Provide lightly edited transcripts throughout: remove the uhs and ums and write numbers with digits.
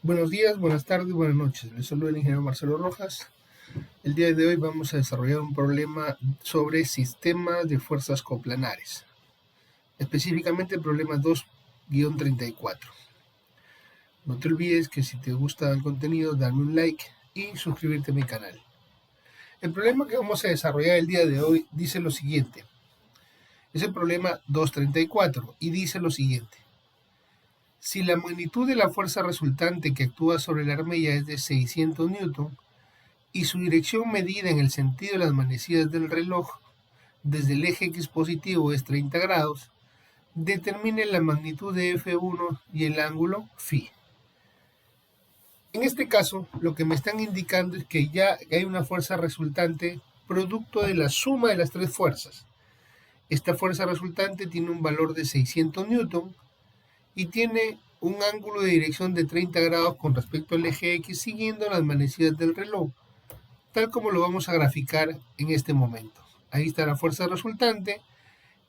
Buenos días, buenas tardes, buenas noches. Les saluda el ingeniero Marcelo Rojas. El día de hoy vamos a desarrollar un problema sobre sistemas de fuerzas coplanares, específicamente el problema 2-34. No te olvides que si te gusta el contenido, darme un like y suscribirte a mi canal. El problema que vamos a desarrollar el día de hoy dice lo siguiente. Es el problema 234 y dice lo siguiente. Si la magnitud de la fuerza resultante que actúa sobre la armilla es de 600 newton y su dirección medida en el sentido de las manecillas del reloj desde el eje X positivo es 30 grados, determine la magnitud de F1 y el ángulo φ. En este caso, lo que me están indicando es que ya hay una fuerza resultante producto de la suma de las tres fuerzas. Esta fuerza resultante tiene un valor de 600 newton y tiene un ángulo de dirección de 30 grados con respecto al eje X siguiendo las manecillas del reloj, tal como lo vamos a graficar en este momento. Ahí está la fuerza resultante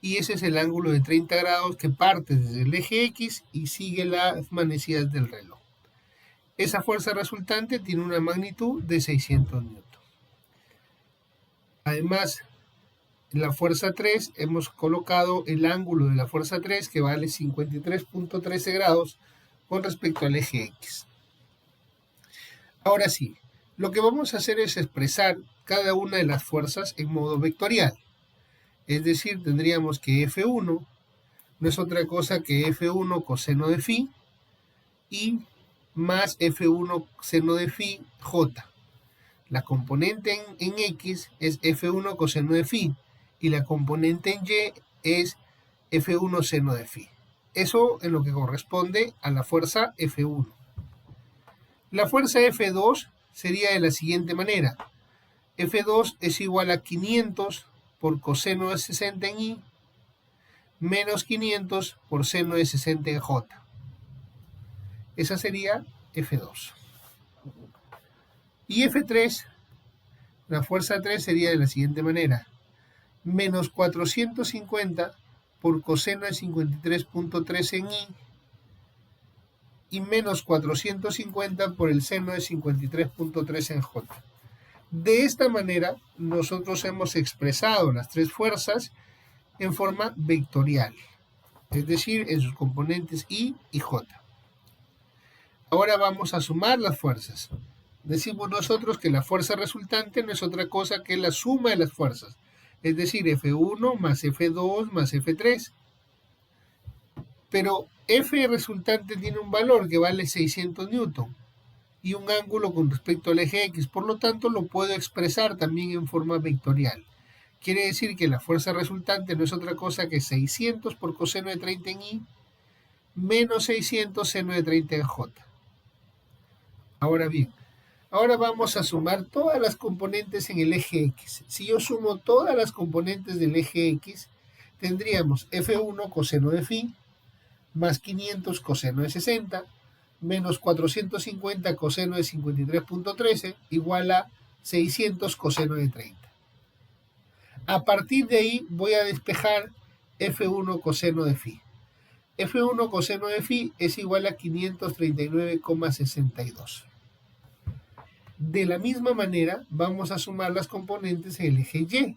y ese es el ángulo de 30 grados que parte desde el eje X y sigue las manecillas del reloj. Esa fuerza resultante tiene una magnitud de 600 newton. Además, en la fuerza 3 hemos colocado el ángulo de la fuerza 3 que vale 53.13 grados con respecto al eje X. Ahora sí, lo que vamos a hacer es expresar cada una de las fuerzas en modo vectorial. Es decir, tendríamos que F1 no es otra cosa que F1 coseno de phi y más F1 seno de phi J. La componente en X es F1 coseno de phi y la componente en Y es F1 seno de phi. Eso en lo que corresponde a la fuerza F1. La fuerza F2 sería de la siguiente manera. F2 es igual a 500 por coseno de 60 en Y menos 500 por seno de 60 en J. Esa sería F2. Y F3, la fuerza 3 sería de la siguiente manera. Menos 450 por coseno de 53.13 en Y y menos 450 por el seno de 53.3 en J. De esta manera, nosotros hemos expresado las tres fuerzas en forma vectorial, es decir, en sus componentes I y J. Ahora vamos a sumar las fuerzas. Decimos nosotros que la fuerza resultante no es otra cosa que la suma de las fuerzas, es decir, F1 más F2 más F3. Pero F resultante tiene un valor que vale 600 newton y un ángulo con respecto al eje X, por lo tanto lo puedo expresar también en forma vectorial. Quiere decir que la fuerza resultante no es otra cosa que 600 por coseno de 30 en Y menos 600 seno de 30 en J. Ahora bien, ahora vamos a sumar todas las componentes en el eje X. Si yo sumo todas las componentes del eje X, tendríamos F1 coseno de phi más 500 coseno de 60 menos 450 coseno de 53.13 igual a 600 coseno de 30. A partir de ahí voy a despejar F1 coseno de phi. F1 coseno de phi es igual a 539,62. De la misma manera, vamos a sumar las componentes en el eje Y.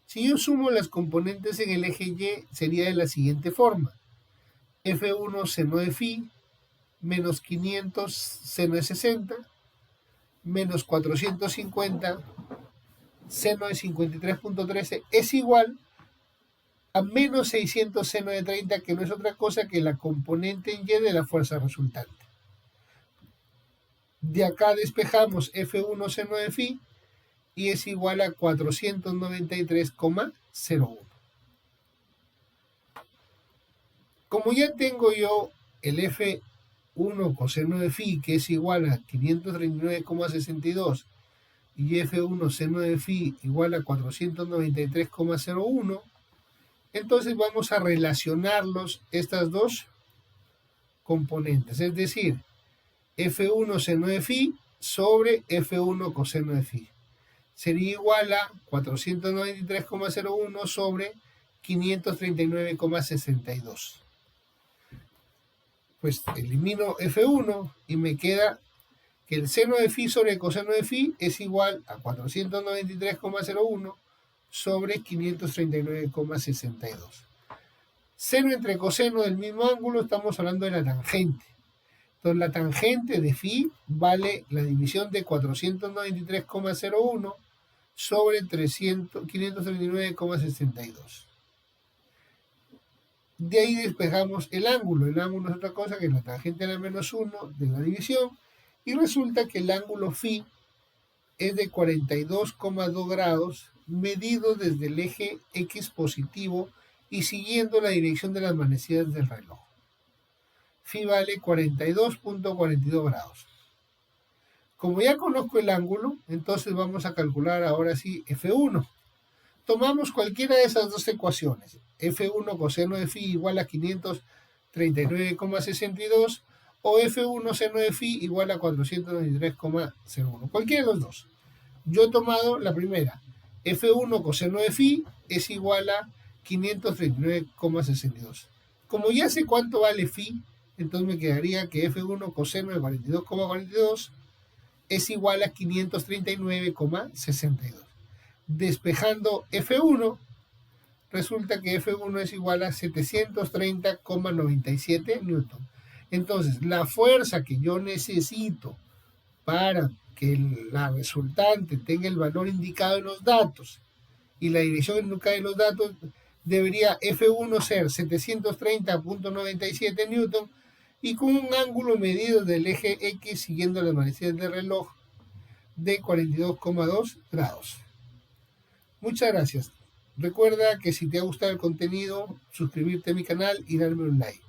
Si yo sumo las componentes en el eje Y, sería de la siguiente forma. F1 seno de phi menos 500 seno de 60 menos 450 seno de 53.13 es igual a menos 600 seno de 30, que no es otra cosa que la componente en Y de la fuerza resultante. De acá despejamos F1 seno de phi y es igual a 493,01. Como ya tengo yo el F1 coseno de phi, que es igual a 539,62, y F1 seno de phi igual a 493,01, entonces vamos a relacionarlos estas dos componentes, es decir, F1 seno de phi sobre F1 coseno de phi. Sería igual a 493,01 sobre 539,62. Pues elimino F1 y me queda que el seno de phi sobre el coseno de phi es igual a 493,01 sobre 539,62. Seno entre coseno del mismo ángulo, estamos hablando de la tangente. Entonces la tangente de phi vale la división de 493,01 sobre 539,62. De ahí despejamos el ángulo. El ángulo es otra cosa que la tangente a la menos 1 de la división. Y resulta que el ángulo phi es de 42,2 grados medido desde el eje X positivo y siguiendo la dirección de las manecillas del reloj. Phi vale 42,42 grados. Como ya conozco el ángulo, entonces vamos a calcular ahora sí F1. Tomamos cualquiera de esas dos ecuaciones. F1 coseno de phi igual a 539,62 o F1 seno de phi igual a 493,01. Cualquiera de los dos. Yo he tomado la primera. F1 coseno de phi es igual a 539,62. Como ya sé cuánto vale phi, entonces me quedaría que F1 coseno de 42,42 es igual a 539,62. Despejando F1, resulta que F1 es igual a 730,97 newton. Entonces, la fuerza que yo necesito para que la resultante tenga el valor indicado en los datos y la dirección indicada en los datos, debería F1 ser 730,97 newton y con un ángulo medido del eje X siguiendo las manecillas del reloj de 42,2 grados. Muchas gracias. Recuerda que si te ha gustado el contenido, suscribirte a mi canal y darme un like.